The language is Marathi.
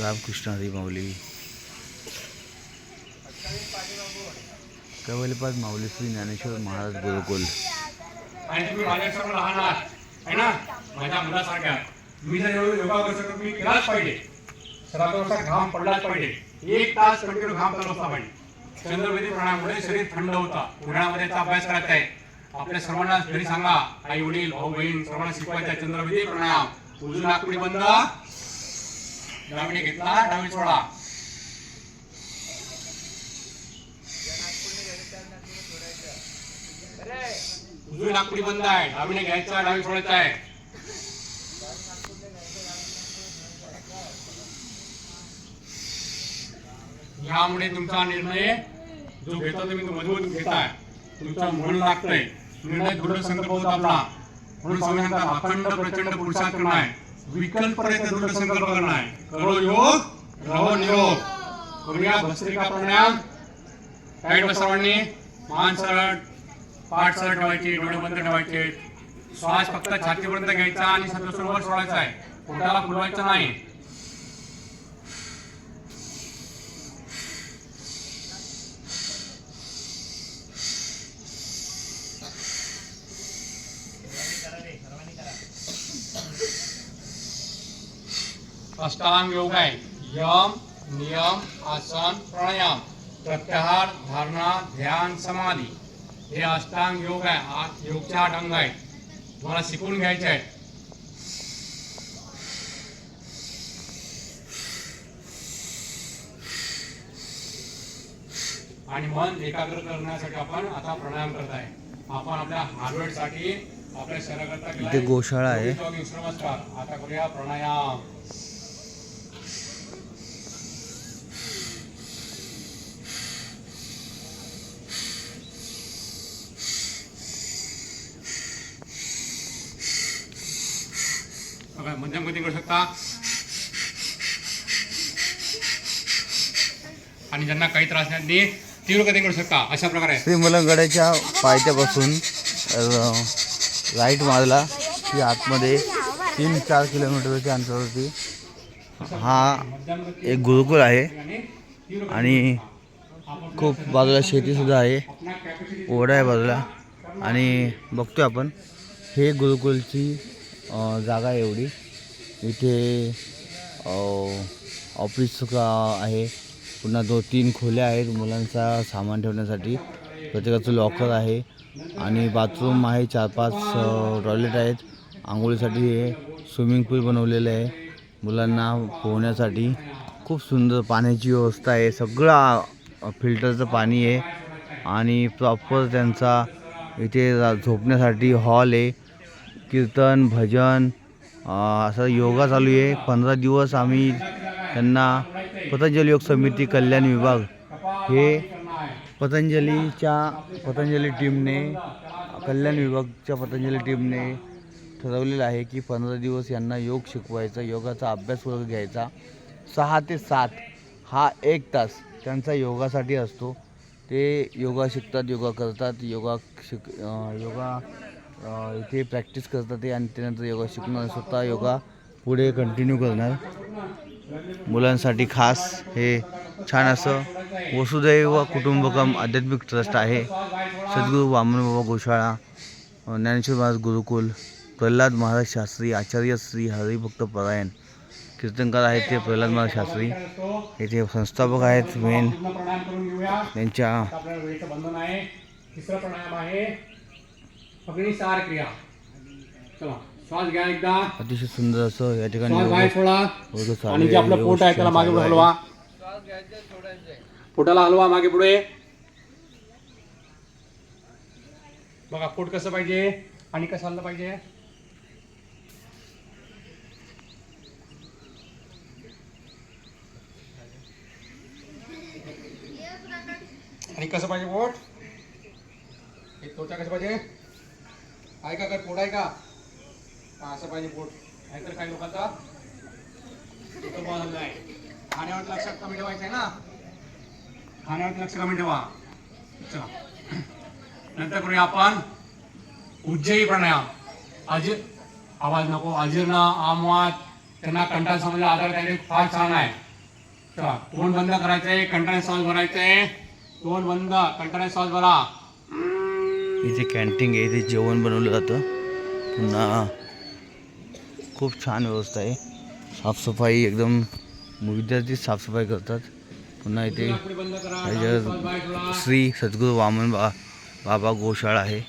रामकृष्ण हरी माऊली कवलीपाद माऊली श्री ज्ञानेश्वर महाराज गुरुकुल. आणि तुम्ही माझ्यासमोर लहान आहात है ना, माझ्या मुलासारख्या. मी जर योगा करतो तुम्ही केलाच पाहिजे. शरीराचा घाम पडलाच पाहिजे. 1 तास कंटिन्यू घाम चालू असला पाहिजे. चंद्रवेदी प्राणायामामुळे शरीर थंड होतं. उन्हाळ्यामध्ये अभ्यास करायचा आहे. आपल्या सर्वांना घरी सांगा, आई वडील भाऊ बहीण सर्वांना शिकवायचा आहे चंद्रवेदी प्राणायाम. उजवी नाकपुडी बंद, डावीने घेतला, डावी सोडा. उजवी नाकपुडी बंद आहे, डावीने घ्यायचा, डावी सोडायचा आहे. यामुळे तुमचा निर्णय जो घेता तुम्ही तो मजबूत घेताय. तुमचं मन लागतंय, निर्णय दृढ संकल्प होता आपला. म्हणून स्वामी सांगतात अखंड प्रचंड पुरुषार्थ करणं आहे, विकल्परहित दृढ संकल्प करणं आहे. करो योग रहो निरोग. करूया भस्त्रिका प्राणायाम. टाईट बस सर्वांनी. मान सरळ, पाठ सरळ ठेवायची, डोळे बंद ठेवायचे. श्वास फक्त छातीपर्यंत घ्यायचा आणि सतत सोडायचा आहे. पोटाला फुलवायचं नाही. अष्टांग योग आहे. यम, नियम, आसन, प्राणायाम, प्रत्याहार, धारणा, ध्यान, समाधी. हे अष्टांग योग आहे. योगचे 8 अंग आहेत. तुम्हाला शिकून घ्यायचे आहेत. आणि मन एकाग्र करण्यासाठी आपण आता प्राणायाम करत आहे. आपण आपल्या हार्टसाठी आपल्या शरीराकरता इथे गोशाळा आहे. नमस्कार. आता करूया प्राणायाम. मध्यम गती करू शकता. आणि ज्यांना काही त्रास नाही तीव्र गती करू शकता. अशा प्रकारे श्री मलंगडाच्या पायथ्यापासून राईट मारला की आतमध्ये 3-4 किलोमीटरच्या अंतरावरती हा एक गुरुकुल आहे. आणि खूप बाजूला शेतीसुद्धा आहे, ओढा आहे बाजूला. आणि बघतोय आपण हे गुरुकुलची जागा आहे एवढी. इथे ऑफिस आहे, पुन्हा 2-3 खोल्या आहेत मुलांचा सामान ठेवण्यासाठी. प्रत्येकाचं लॉकर आहे आणि बाथरूम आहे. 4-5 टॉयलेट आहेत. आंघोळीसाठी हे स्विमिंग पूल बनवलेलं आहे मुलांना पोहण्यासाठी. खूप सुंदर पाण्याची व्यवस्था आहे. सगळं फिल्टरचं पाणी आहे. आणि प्रॉपर त्यांचा इथे झोपण्यासाठी हॉल आहे. कीर्तन भजन असं योगा चालू आहे. 15 दिवस आम्ही त्यांना पतंजली योग समिती कल्याण विभाग हे पतंजली टीमने कल्याण विभागच्या पतंजली टीमने ठरवलेलं आहे की 15 दिवस यांना योग शिकवायचा, योगाचा अभ्यास वर्ग घ्यायचा. 6 ते 7 हा 1 तास त्यांचा योगासाठी असतो. ते योगा शिकतात, योगा करतात, योगा इथे प्रॅक्टिस करतात ते. आणि त्यानंतर योगा शिकणार, स्वतः योगा पुढे कंटिन्यू करणार. मुलांसाठी खास हे छान असं वसुदैव कुटुंबकम आध्यात्मिक ट्रस्ट आहे. सद्गुरू वामनबाबा गोशाळा, ज्ञानेश्वर महाराज गुरुकुल, प्रल्हाद महाराज शास्त्री, आचार्य श्री हरिभक्त परायण. कीर्तनकार आहेत ते प्रल्हाद महाराज शास्त्री. येथे संस्थापक आहेत मेन त्यांच्या. तिसरा प्राणायाम आहे अग्निसार क्रिया. चला श्वास घ्या एकदा. अतिशय सुंदर असं या ठिकाणी आणि जे आपलं पोट आहे त्याला मागे हलवा. पोटाला हलवा मागे पुढे. बघा पोट कसं पाहिजे आणि कसं हललं पाहिजे. आणि कसं पाहिजे पोट. एक त्वचा कसं पाहिजे आहे का, काय पोट आहे का, असं पाहिजे पोट. नाहीतर काही लोकांचा आहे. खाण्यावर लक्ष कमी ठेवायचं आहे ना, खाण्यावर लक्ष कमी ठेवा. चला नंतर करूया आपण उज्जयी प्राणायाम. आवाज नको. अजीर्ण आमवात त्यांना कंटाळ समजला आजार त्यांनी फार छान आहे. चला तोंड बंद करायचंय, कंटाळ्याने श्वास भरायचंय. तोंड बंद, कंटाळ्याने श्वास भरा. इथे कॅन्टीन आहे, इथे जेवण बनवलं जातं. पुन्हा खूप छान व्यवस्था आहे. साफसफाई एकदम, विद्यार्थी साफसफाई करतात. पुन्हा इथे पुढे बंद करा. श्वास बाहेर सोडा. श्री सद्गुरू वामन बाबा गोशाळा आहे.